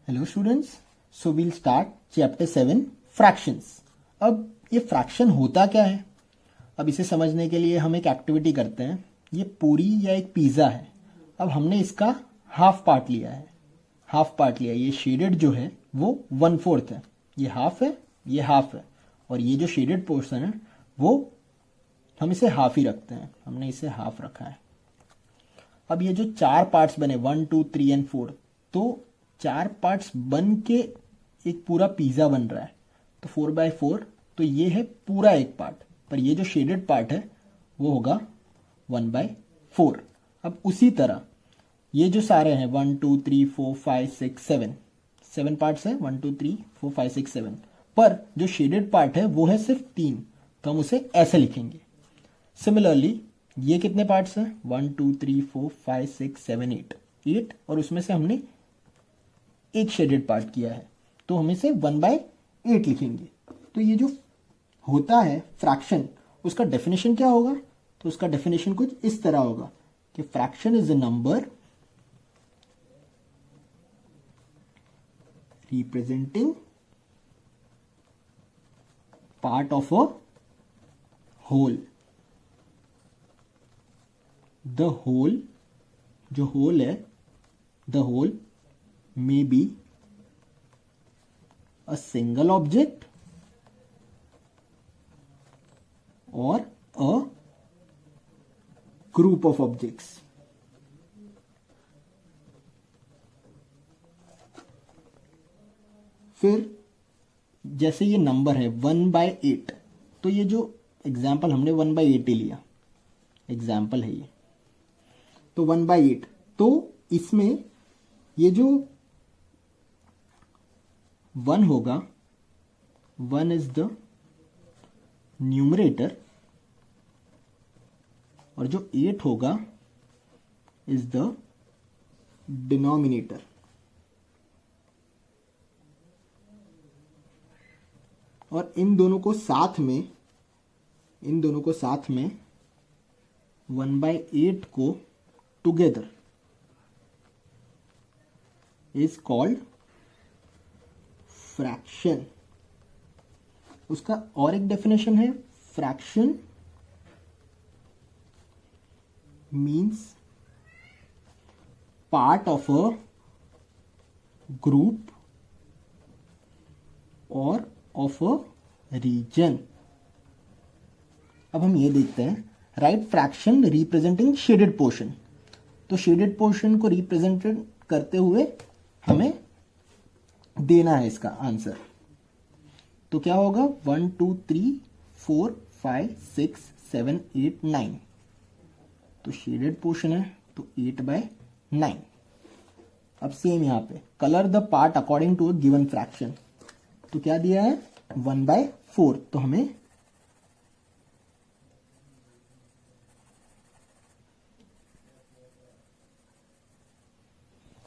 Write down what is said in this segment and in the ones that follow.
Hello students, so we'll start chapter 7 fractions. अब ये fraction होता क्या है, अब इसे समझने के लिए हम एक एक्टिविटी करते हैं। ये पूरी या एक पिज़्ज़ा है। अब हमने इसका हाफ पार्ट लिया है, ये शेडेड जो है वो 1/4 है, ये हाफ है, ये हाफ है, और ये जो शेडेड पोर्शन है वो हम इसे हाफ ही रखते हैं, हमने इसे हाफ रखा है। अब ये जो 4 पार्ट्स बने 1 2 3 एंड 4, तो 4 पार्ट्स बन के एक पूरा पिज़्ज़ा बन रहा है। तो 4/4, तो ये है पूरा एक पार्ट, पर ये जो शेडेड पार्ट है वो होगा 1/4। अब उसी तरह ये जो सारे हैं 1 2 3 4 5 6 7 पार्ट्स हैं, 1 2 3 4 5 6 7, पर जो शेडेड पार्ट है वो है सिर्फ 3, तो हम उसे ऐसे लिखेंगे। सिमिलरली ये कितने पार्ट्स हैं 1 2 3 4 5 6 7 8, और उसमें से हमने एक शेडेड पार्ट किया है, तो हम इसे 1/8 लिखेंगे। तो ये जो होता है फ्रैक्शन, उसका डेफिनेशन क्या होगा, तो उसका डेफिनेशन कुछ इस तरह होगा कि fraction is a number representing part of a whole. The whole, जो होल है, the whole may be a single object or a group of objects. फिर जैसे ये नंबर है 1/8, तो ये जो एग्जाम्पल हमने 1/8 ही लिया, एग्जाम्पल है ये, तो 1/8, तो इसमें ये जो 1 होगा, 1 इज द न्यूमरेटर, और जो 8 होगा इज द डिनोमिनेटर। और इन दोनों को साथ में 1/8 को टुगेदर इज कॉल्ड फ्रैक्शन। उसका और एक डेफिनेशन है, fraction means part of a group और ऑफ अ रीजन। अब हम ये देखते हैं, right fraction representing shaded portion. तो शेडेड पोर्शन को रिप्रेजेंट करते हुए हमें देना है इसका आंसर। तो क्या होगा 1 2 3 4 5 6 7 8 9, तो शेडेड पोर्शन है तो 8/9। अब सेम यहां पे colour the part according to a given fraction, तो क्या दिया है 1/4, तो हमें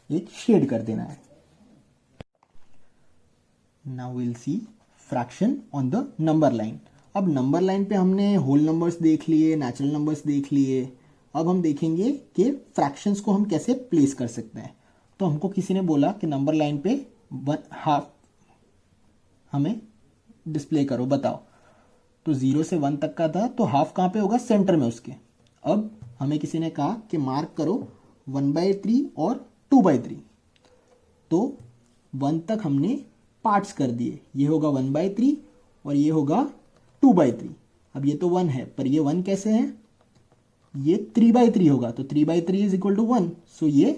एक शेड कर देना है। Now will see fraction on the number line. अब नंबर लाइन पे हमने होल नंबर्स देख लिए, नेचुरल नंबर्स देख लिए। अब हम देखेंगे कि फ्रैक्शंस को हम कैसे प्लेस कर सकते हैं। तो हमको किसी ने बोला कि नंबर लाइन पे हाफ हमें डिस्प्ले करो, बताओ। तो 0 से 1 तक का था, तो हाफ कहाँ पे होगा, सेंटर में उसके। अब हमें किसी ने कहा कि मार्क करो 1/3 और 2/3, तो 1 तक हमने पार्ट्स कर दिए, ये होगा 1/3 और ये होगा 2/3। अब ये तो 1 है, पर ये 1 कैसे है, ये 3/3 होगा, तो 3/3 इज इक्वल टू 1, सो ये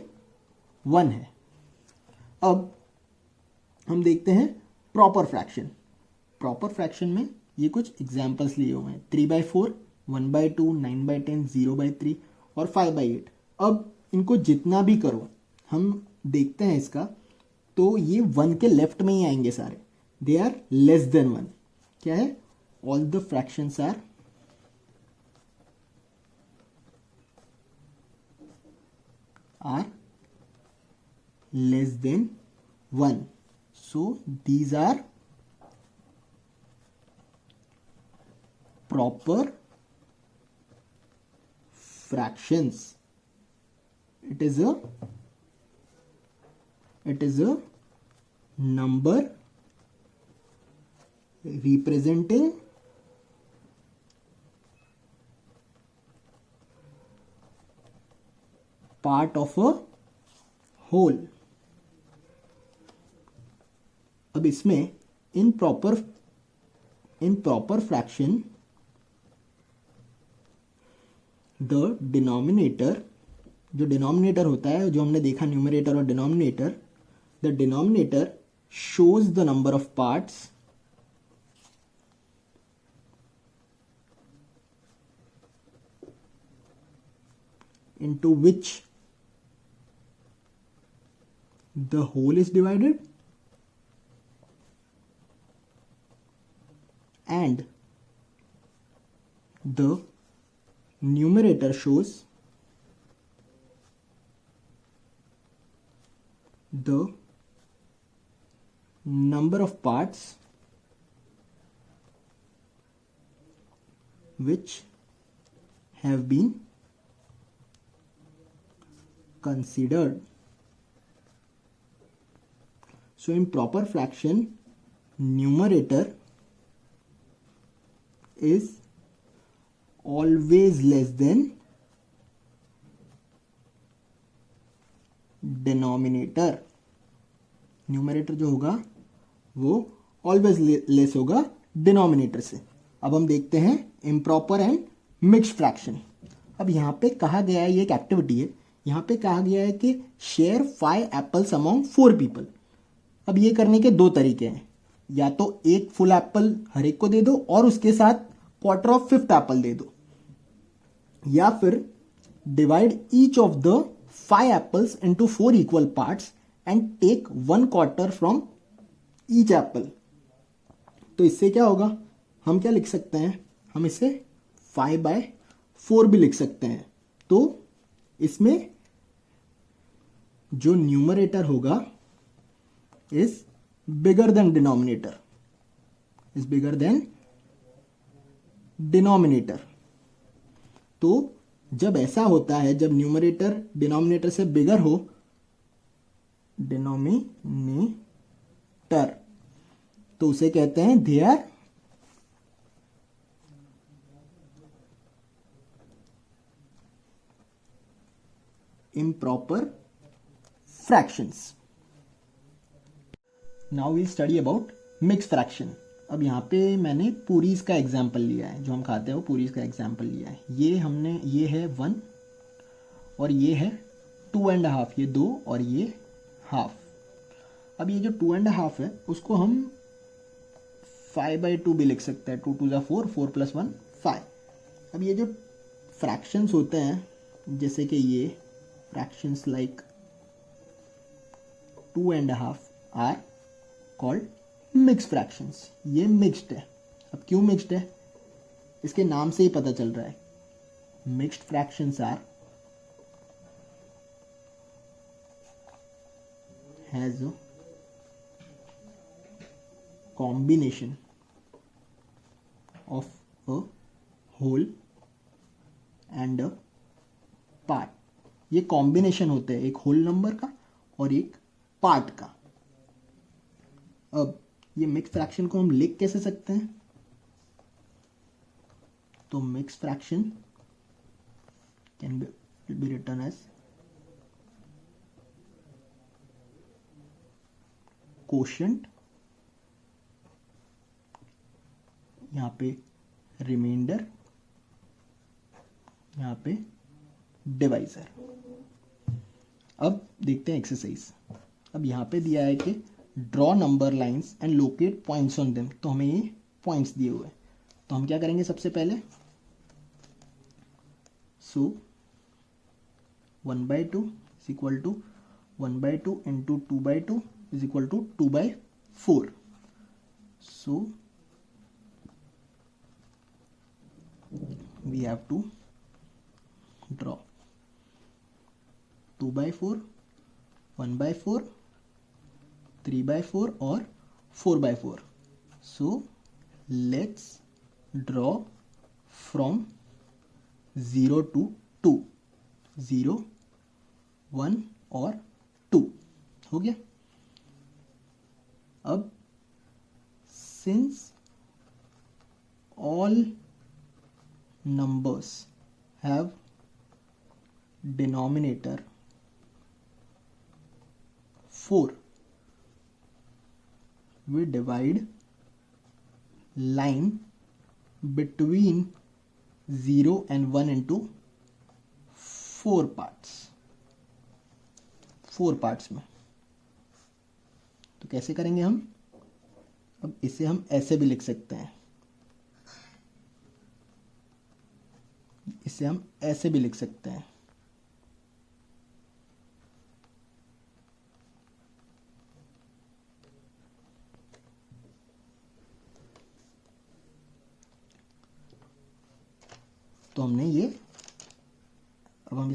1 है। अब हम देखते हैं प्रॉपर फ्रैक्शन। प्रॉपर फ्रैक्शन में ये कुछ एग्जाम्पल्स लिए हुए हैं, 3/4, 1/2, 9/10, 0/3 और 5/8। अब इनको जितना भी करो, हम देखते हैं इसका, तो ये 1 के लेफ्ट में ही आएंगे सारे, दे आर लेस देन 1। क्या है, all the fractions are less than 1, so these are proper fractions. It is a number representing part of a whole. अब इसमें in proper fraction the denominator, जो डिनोमिनेटर होता है, जो हमने देखा न्यूमरेटर और denominator, the denominator shows the number of parts into which the whole is divided, and the numerator shows the number of parts which have been considered. So in proper fraction, numerator is always less than denominator. Numerator जो होगा वो always less होगा denominator से. अब हम देखते हैं improper and mixed fraction. अब यहाँ पे कहा गया है, ये एक एक्टिविटी है, यहाँ पे कहा गया है कि शेयर 5 एप्पल्स अमॉन्ग 4 पीपल. अब ये करने के 2 तरीके हैं. या तो एक फुल एप्पल हर एक को दे दो और उसके साथ क्वार्टर ऑफ 5th एप्पल दे दो, या फिर divide each of the 5 apples into 4 equal parts and take 1 quarter from each apple. तो इससे क्या होगा, हम क्या लिख सकते हैं, हम इसे 5/4 भी लिख सकते हैं. तो इसमें जो न्यूमरेटर होगा is bigger than denominator, is bigger than denominator. तो जब ऐसा होता है, जब न्यूमरेटर डिनोमिनेटर से बिगर हो, डिनोमिनेटर, तो उसे कहते हैं there improper fractions. Now we'll study about mixed fraction. अब यहाँ पे मैंने पूरीज का एग्जाम्पल लिया है, जो हम खाते हैं वो पूरीज का एग्जाम्पल लिया है. ये है 1 और ये है 2.5, ये 2 और ये हाफ. अब ये जो 2.5 है उसको हम 5/2 भी लिख सकते हैं. 2 2 4, 4 + 1 5. अब ये जो फ्रैक्शंस होते हैं, जैसे कि ये fractions like 2.5 are called mixed fractions. ये mixed है. अब क्यों mixed है, इसके नाम से ही पता चल रहा है. mixed fractions are has a combination of a whole and a part. ये कॉम्बिनेशन होते हैं एक होल नंबर का और एक पार्ट का. अब ये मिक्स फ्रैक्शन को हम लिख कैसे सकते हैं, तो mix fraction can be written as quotient, यहां पे रिमाइंडर, यहां पे डिवाइजर. अब देखते हैं एक्सरसाइज. अब यहाँ पे दिया है कि draw number lines and locate points on them. तो हमें ये पॉइंट्स दिए हुए हैं, तो हम क्या करेंगे सबसे पहले, so 1/2 is equal to 1/2 into 2/2 is equal to 2/4. So we have to draw 2/4, 1/4, 3/4 और 4/4. So let's draw from 0 to 2. 0, 1 और 2 हो गया. अब since all numbers have denominator 4, we divide line between 0 and 1 into 4 parts में. तो कैसे करेंगे हम? अब इसे हम ऐसे भी लिख सकते हैं, इसे हम ऐसे भी लिख सकते हैं. तो हमने ये, अब हम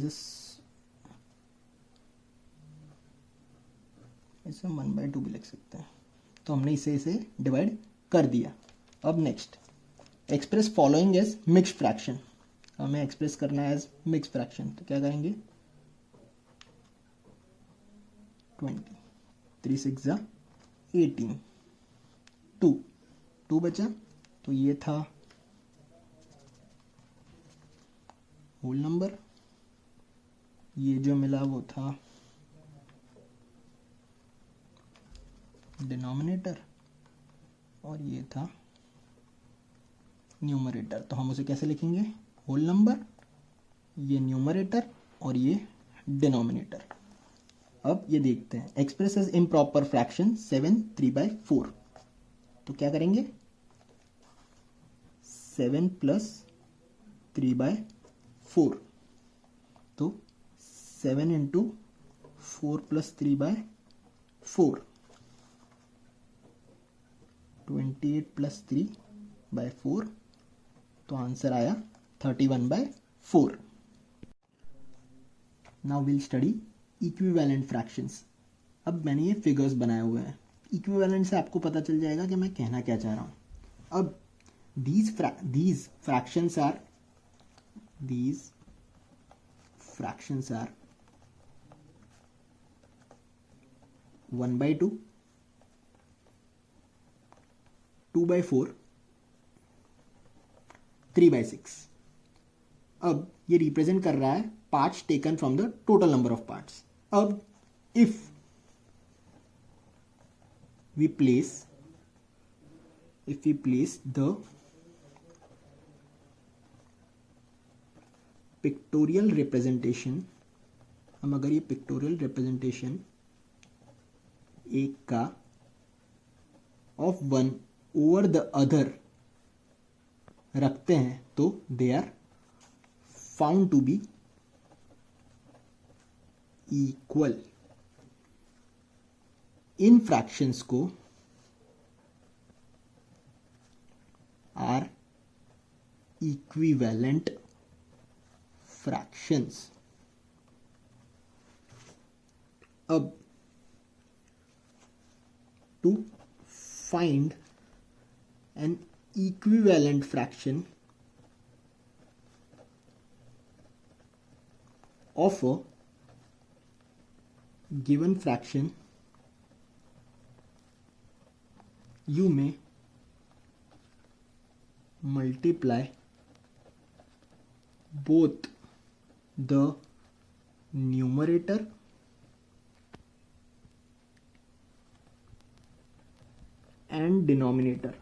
इसे हम 1/2 भी लिख सकते हैं. तो हमने इसे डिवाइड कर दिया. अब next, express following as mixed fraction. हमें एक्सप्रेस करना है एज मिक्स्ड फ्रैक्शन. तो क्या करेंगे? 20, 3 6 18, 2 बचा. तो ये था होल नंबर, ये जो मिला वो था डिनोमिनेटर, और ये था न्यूमरेटर. तो हम उसे कैसे लिखेंगे? होल नंबर, ये न्यूमरेटर और ये डिनोमिनेटर. अब ये देखते हैं, एक्सप्रेस एज इम्प्रॉपर फ्रैक्शन 7 3/4. तो क्या करेंगे? 7 + 3/4. तो 7 × 4 + 3/4, 28 + 3/4. तो आंसर आया 31/4. Now will study equivalent fractions. अब मैंने ये फिगर्स बनाए हुए हैं. इक्विवेलेंट से आपको पता चल जाएगा कि मैं कहना क्या चाह रहा हूँ. अब these fractions are 1/2, 2/4, 3/6. अब ये रिप्रेजेंट कर रहा है parts taken from the total number of parts. अब if we place the pictorial representation, हम अगर ये पिक्टोरियल रिप्रेजेंटेशन एक का of one over the other रखते हैं तो they are found to be equal. इन फ्रैक्शंस को आर इक्विवेलेंट फ्रैक्शंस. अब to find an equivalent fraction of a given fraction, you may multiply both the numerator and denominator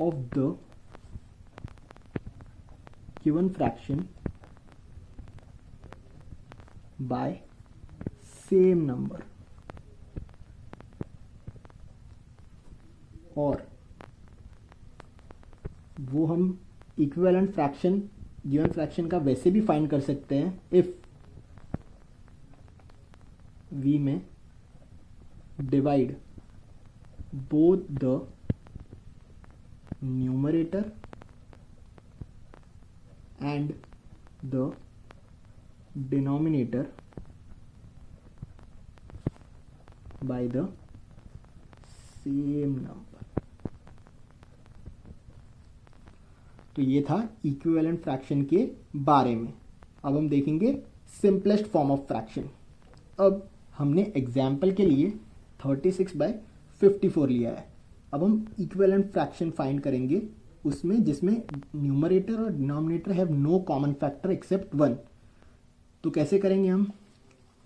of the given fraction by same number. और वो हम equivalent fraction given fraction का वैसे भी find कर सकते हैं इफ वी में divide both the numerator and the denominator by the same number. तो ये था इक्विवेलेंट फ्रैक्शन के बारे में. अब हम देखेंगे सिंपलेस्ट फॉर्म ऑफ फ्रैक्शन. अब हमने एग्जाम्पल के लिए 36/54 लिया है। अब हम इक्विवेलेंट फ्रैक्शन फाइंड करेंगे उसमें जिसमें न्यूमरेटर और denominator have no common factor except 1। तो कैसे करेंगे हम?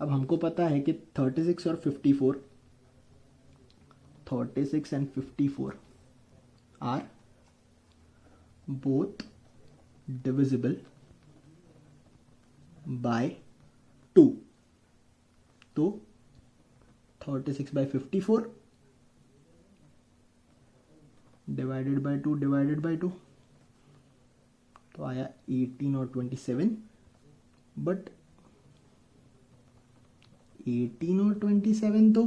अब हमको पता है कि 36 और 54, 36 and 54 are both divisible by 2। तो 36/54 डिवाइडेड बाय 2 डिवाइडेड बाय 2 तो आया 18 और 27। बट 18 और 27 तो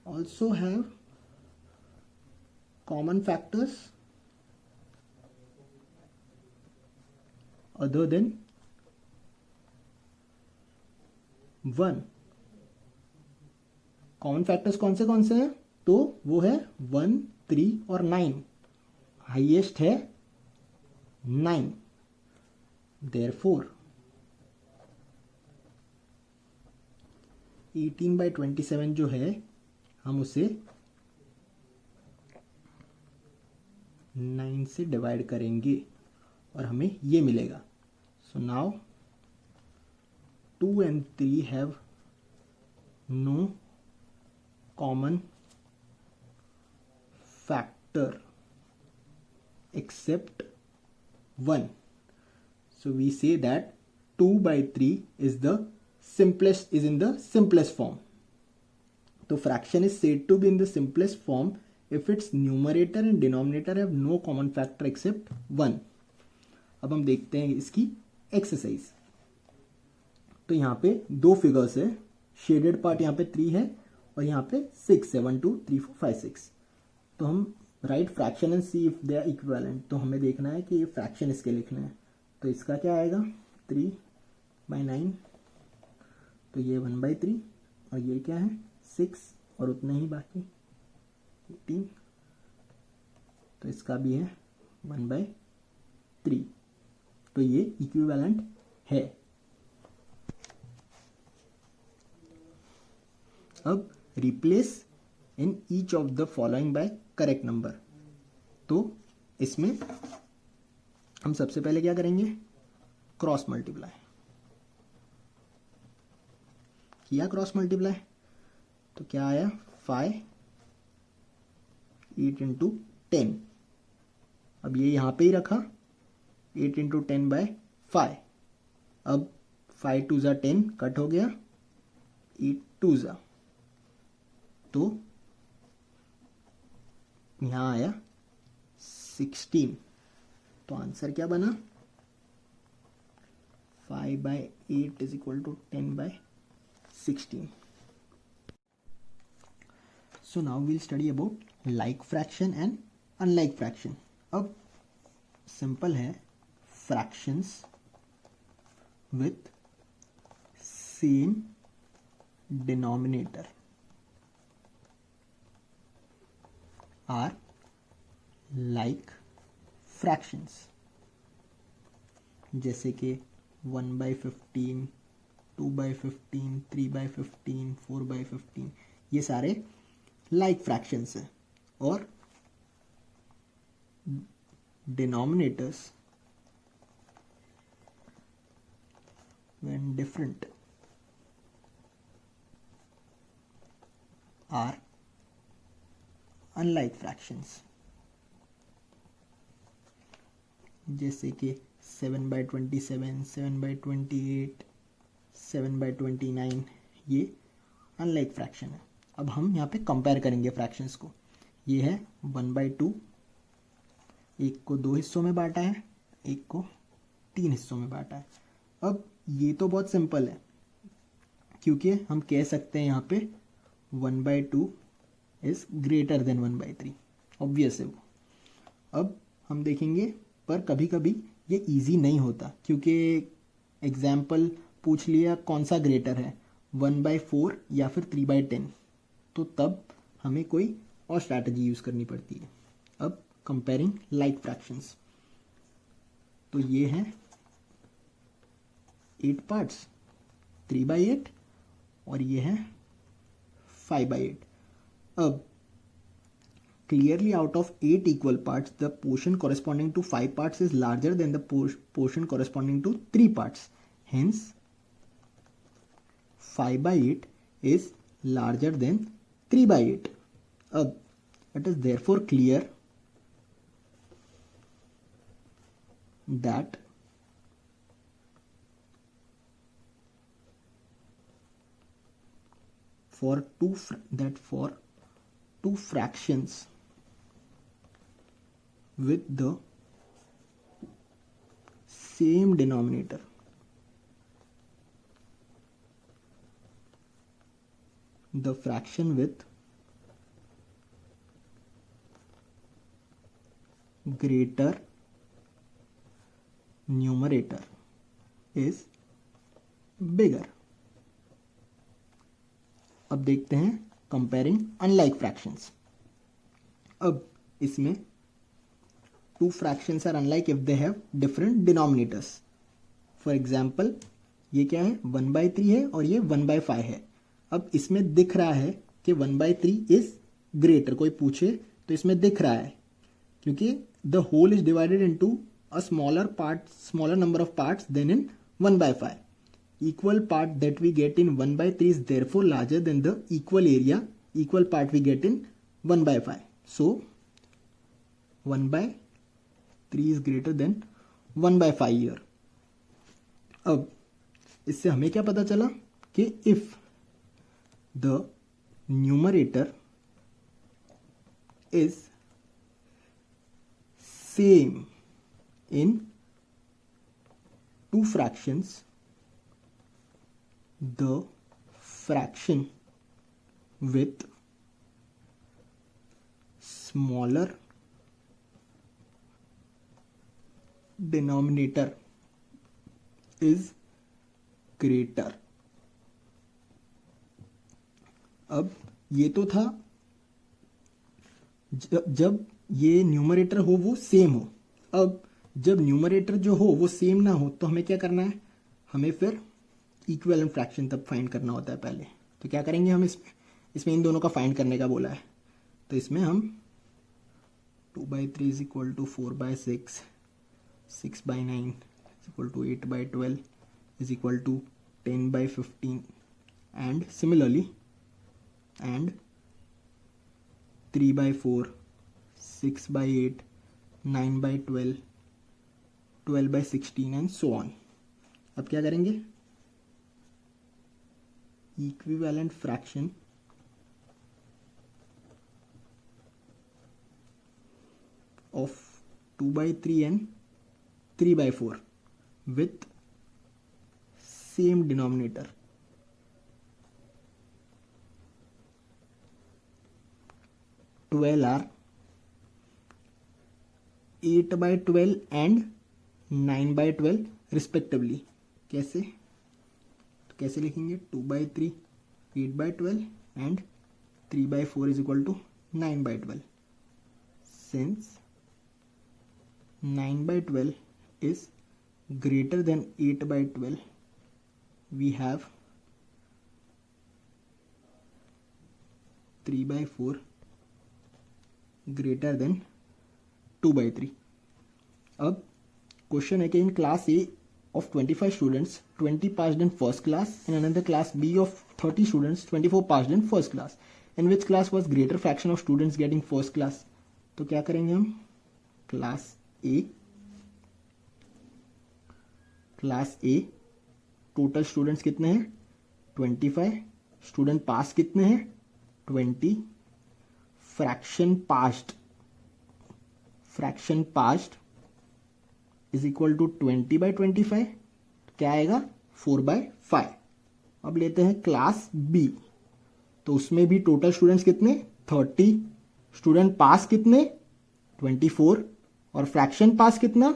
also have common factors other than 1। Common factors कौन से हैं? तो वो है 1, 3 और 9। हाईएस्ट है 9। देयरफॉर 18/27 जो है हम उसे 9 से डिवाइड करेंगे और हमें ये मिलेगा। So now 2 and 3 have no common factor except 1. So we say that 2/3 is in the simplest form. So fraction is said to be in the simplest form if its numerator and denominator have no common factor except 1. अब हम देखते हैं इसकी exercise. तो यहाँ पे दो figures है, शेडेड पार्ट यहाँ पे 3 है और यहाँ पे 6, 7, 2, 3, 4, 5, 6। तो हम write fraction and see if they are equivalent. तो हमें देखना है कि ये फ्रैक्शन इसके लिखना है। तो इसका क्या आएगा 3/9, तो ये 1/3 और ये क्या है 6 और उतने ही बाकी 18, तो इसका भी है 1/3। तो ये इक्विवेलेंट है। अब replace in each of the following bye correct number. तो इसमें हम सबसे पहले क्या करेंगे, क्रॉस मल्टीप्लाई किया। क्रॉस मल्टीप्लाई तो क्या आया 5, 8 × 10। अब ये यहां पे ही रखा 8 × 10/5। अब 5 2 × 10 कट हो गया, 8 2 × तो यहां आया 16। तो आंसर क्या बना 5/8 is equal to 10/16. So now we'll study about like fraction and unlike fraction. अब सिंपल है, fractions with same denominator are like fractions। जैसे कि 1/15, 2/15, 3/15, 4/15 ये सारे like fractions हैं। और denominators when different are unlike fractions। जैसे कि 7/27, 7/28, 7/29 ये अनलाइक फ्रैक्शन है। अब हम यहाँ पे कंपेयर करेंगे फ्रैक्शंस को। ये है 1/2, एक को 2 हिस्सों में बांटा है, एक को 3 हिस्सों में बांटा है। अब ये तो बहुत सिंपल है क्योंकि हम कह सकते हैं यहाँ पे 1/2 इज ग्रेटर देन 1/3, ऑब्वियस है वो। अब हम देखेंगे पर कभी कभी ये इजी नहीं होता क्योंकि एग्जाम्पल पूछ लिया कौन सा ग्रेटर है 1/4 या फिर 3/10, तो तब हमें कोई और स्ट्रैटेजी यूज़ करनी पड़ती है। अब कंपेयरिंग लाइक फ्रैक्शंस, तो ये है 8 पार्ट्स 3/8 और ये है 5/8. अब clearly out of 8 equal parts, the portion corresponding to 5 parts is larger than the portion corresponding to 3 parts. Hence, 5/8 is larger than 3/8. अब it is therefore clear that for two fractions with the same denominator, the fraction with greater numerator is bigger. अब देखते हैं comparing unlike fractions. अब इसमें two fractions are unlike if they have different denominators. For example ये क्या है, 1/3 है और ये 1/5 है. अब इसमें दिख रहा है कि 1/3 इज ग्रेटर. कोई पूछे तो इसमें दिख रहा है क्योंकि the whole is divided into a smaller number of parts than in 1/5. Equal part that we get in 1/3 is therefore larger than the equal part we get in 1/5. So 1/3 is greater than 1/5 here. अब इससे हमें क्या पता चला कि if the numerator is same in two fractions, the fraction with smaller denominator is greater. अब ये तो था जब ये न्यूमरेटर हो वो सेम हो. अब जब न्यूमरेटर जो हो वो सेम ना हो तो हमें क्या करना है, हमें फिर इक्विवेलेंट फ्रैक्शन तब फाइंड करना होता है पहले. तो क्या करेंगे हम इसमें इन दोनों का फाइंड करने का बोला है. तो इसमें हम 2/3 is equal to 4/6, 6/9 is equal to 8/12 is equal to 10/15 and similarly and 3/4, 6/8, 9/12, 12/16 and so on. अब क्या करेंगे, equivalent fraction of 2/3 and 3/4 with same denominator. are 8/12 and 9/12 respectively. कैसे, तो कैसे लिखेंगे, 2/3 8/12 and 3/4 is equal to 9/12. Since 9/12 is greater than 8/12, we have 3/4 greater than 2/3. अब question है कि in class A of 25 students, 20 passed in first class, and another class B of 30 students, 24 passed in first class. In which class was greater fraction of students getting first class? तो क्या करेंगे हम, class A total students कितने हैं 25, student पास कितने हैं 20, fraction passed is equal to 20/25. क्या आएगा 4/5. अब लेते हैं क्लास बी, तो उसमें भी टोटल स्टूडेंट्स कितने 30, स्टूडेंट पास कितने 24 और फ्रैक्शन पास कितना,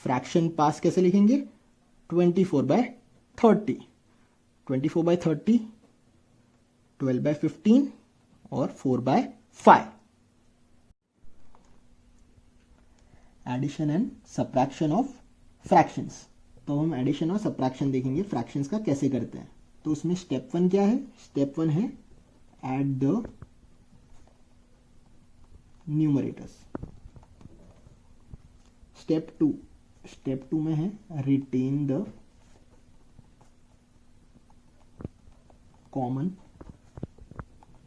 फ्रैक्शन पास कैसे लिखेंगे 24/30. 24/30, 12/15 और 4/5. Addition and subtraction of fractions. तो हम एडिशन और सब्ट्रैक्शन देखेंगे फ्रैक्शंस का कैसे करते हैं। तो उसमें स्टेप 1 क्या है? स्टेप 1 है ऐड द न्यूमरेटर्स। स्टेप 2 में है रिटेन द कॉमन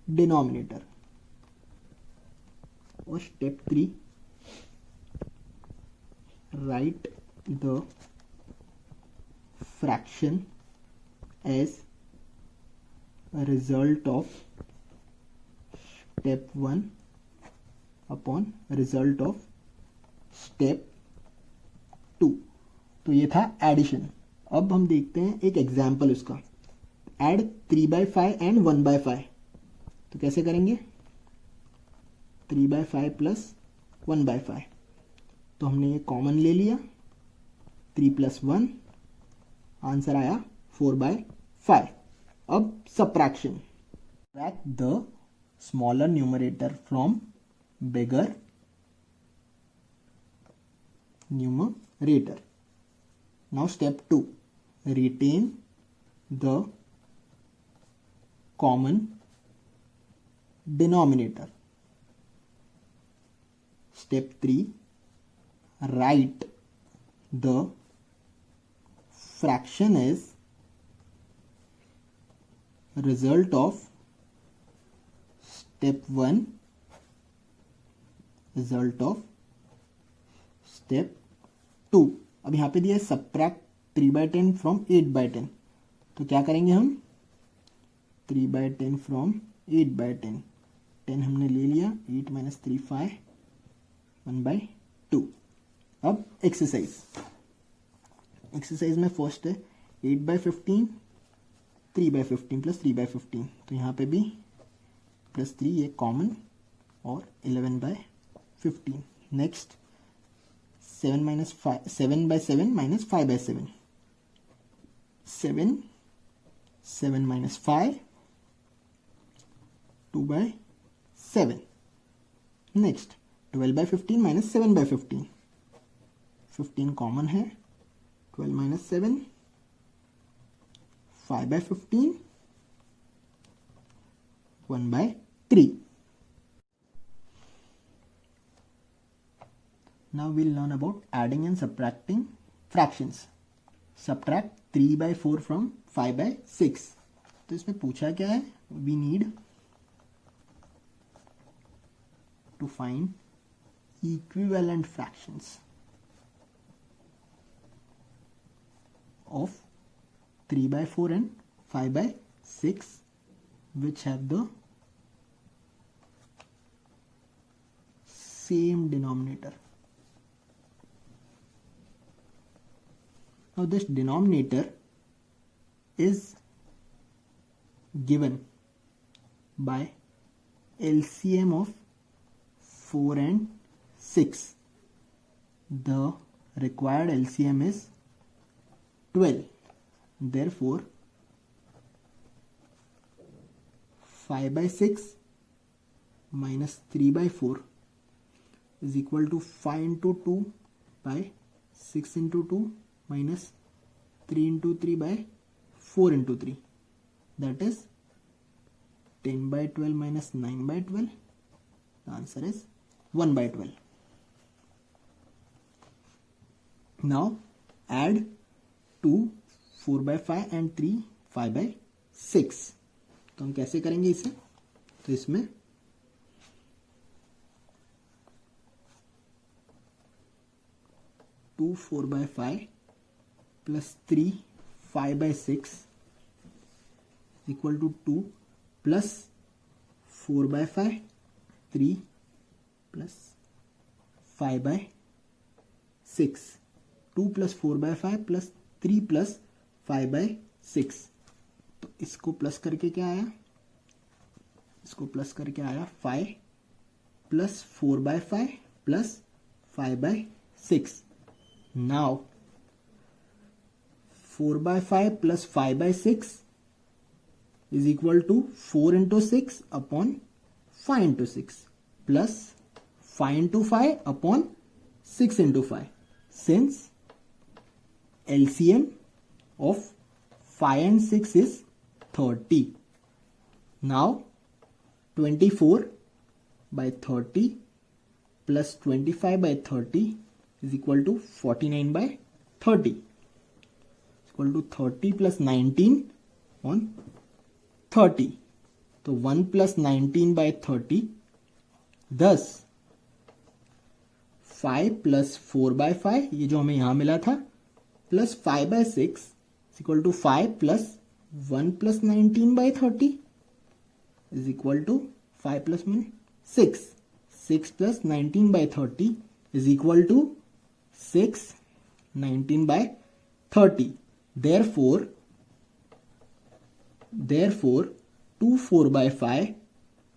डिनोमिनेटर। और step 3 write the fraction as result of step 1 upon result of step 2। तो ये था एडिशन। अब हम देखते हैं एक एग्जाम्पल उसका। Add 3/5 and 1/5। तो कैसे करेंगे? 3/5 प्लस 1/5। तो हमने ये कॉमन ले लिया, 3 + 1, आंसर आया 4/5। अब subtraction, subtract the smaller numerator from bigger numerator. Now step 2 retain the common denominator. Step 3 write the fraction as result of step 1 result of step 2। अब यहाँ पे दिया है subtract 3/10 from 8/10। तो क्या करेंगे हम? 3/10 फ्रॉम 8/10। 10 हमने ले लिया, 8 - 3 5, 1/2। अब एक्सरसाइज में फर्स्ट है 8/15, 3/15 प्लस 3/15। तो यहाँ पे भी +3 ये कॉमन और 11/15। नेक्स्ट 7/7 - 5/7। 7 - 5 2/7। नेक्स्ट 12/15 - 7/15। 15 कॉमन है, 12 - 7 5/15, 1/3। Now we'll learn about adding and subtracting fractions. Subtract 3/4 from 5/6। तो इसमें पूछा क्या है? We need to find equivalent fractions of 3/4 and 5/6 which have the same denominator. Now this denominator is given by LCM of 4 and 6. The required LCM is 12. Therefore 5/6 minus 3/4 is equal to 5 into 2 by 6 into 2 minus 3 into 3 by 4 into 3. That is 10/12 minus 9/12. The answer is 1/12. Now add 2 4/5 and 3 5/6. तो हम कैसे करेंगे इसे? तो इसमें 2 4/5 plus 3 5/6 equal to 2 plus 4/5 3 plus 5/6। 2 plus 4/5 plus 3 plus 5/6। तो इसको plus करके क्या आया? इसको प्लस करके आया 5 plus 4/5 plus 5/6। Now 4/5 plus 5/6 is equal to 4 into 6 upon 5 into 6 plus 5 into 5 upon 6 into 5. Since LCM of 5 and 6 is 30. Now 24 by 30 plus 25 by 30 is equal to 49 by 30. Is equal to 30 plus 19 on 30. तो 1 plus 19 by 30. thus 5 plus 4 by 5, ये जो हमें यहां मिला था, plus 5 by 6 is equal to 5 plus 1 plus 19 by 30 is equal to 5 plus 1 6. 6 plus 19 by 30 is equal to 6 19 by 30. Therefore 2 4 by 5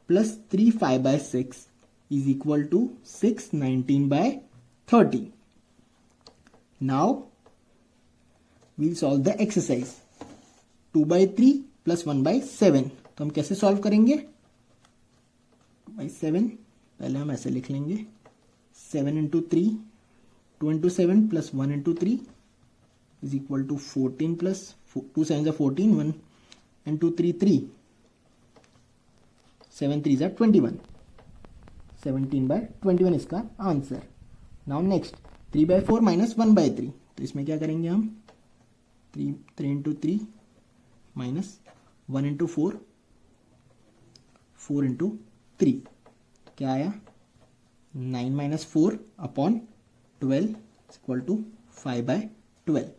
plus 3 5 by 6 is equal to 6 19 by 30. Now we'll solve the exercise. 2 by 3 plus 1 by 7. तो हम कैसे solve करेंगे? 2 by 7 पहले हम ऐसे लिख लेंगे, 7 into 3, 2 into 7 plus 1 into 3 is equal to 14 plus 2 7s are 14, 1 and 2 3 3, 7 3s are 21. 17 by 21 इसका answer. Now next 3 by 4 minus 1 by 3. तो इसमें क्या करेंगे हम? 3 into 3 minus 1 into 4, 4 into 3. क्या आया? 9 minus 4 upon 12 is equal to 5 by 12.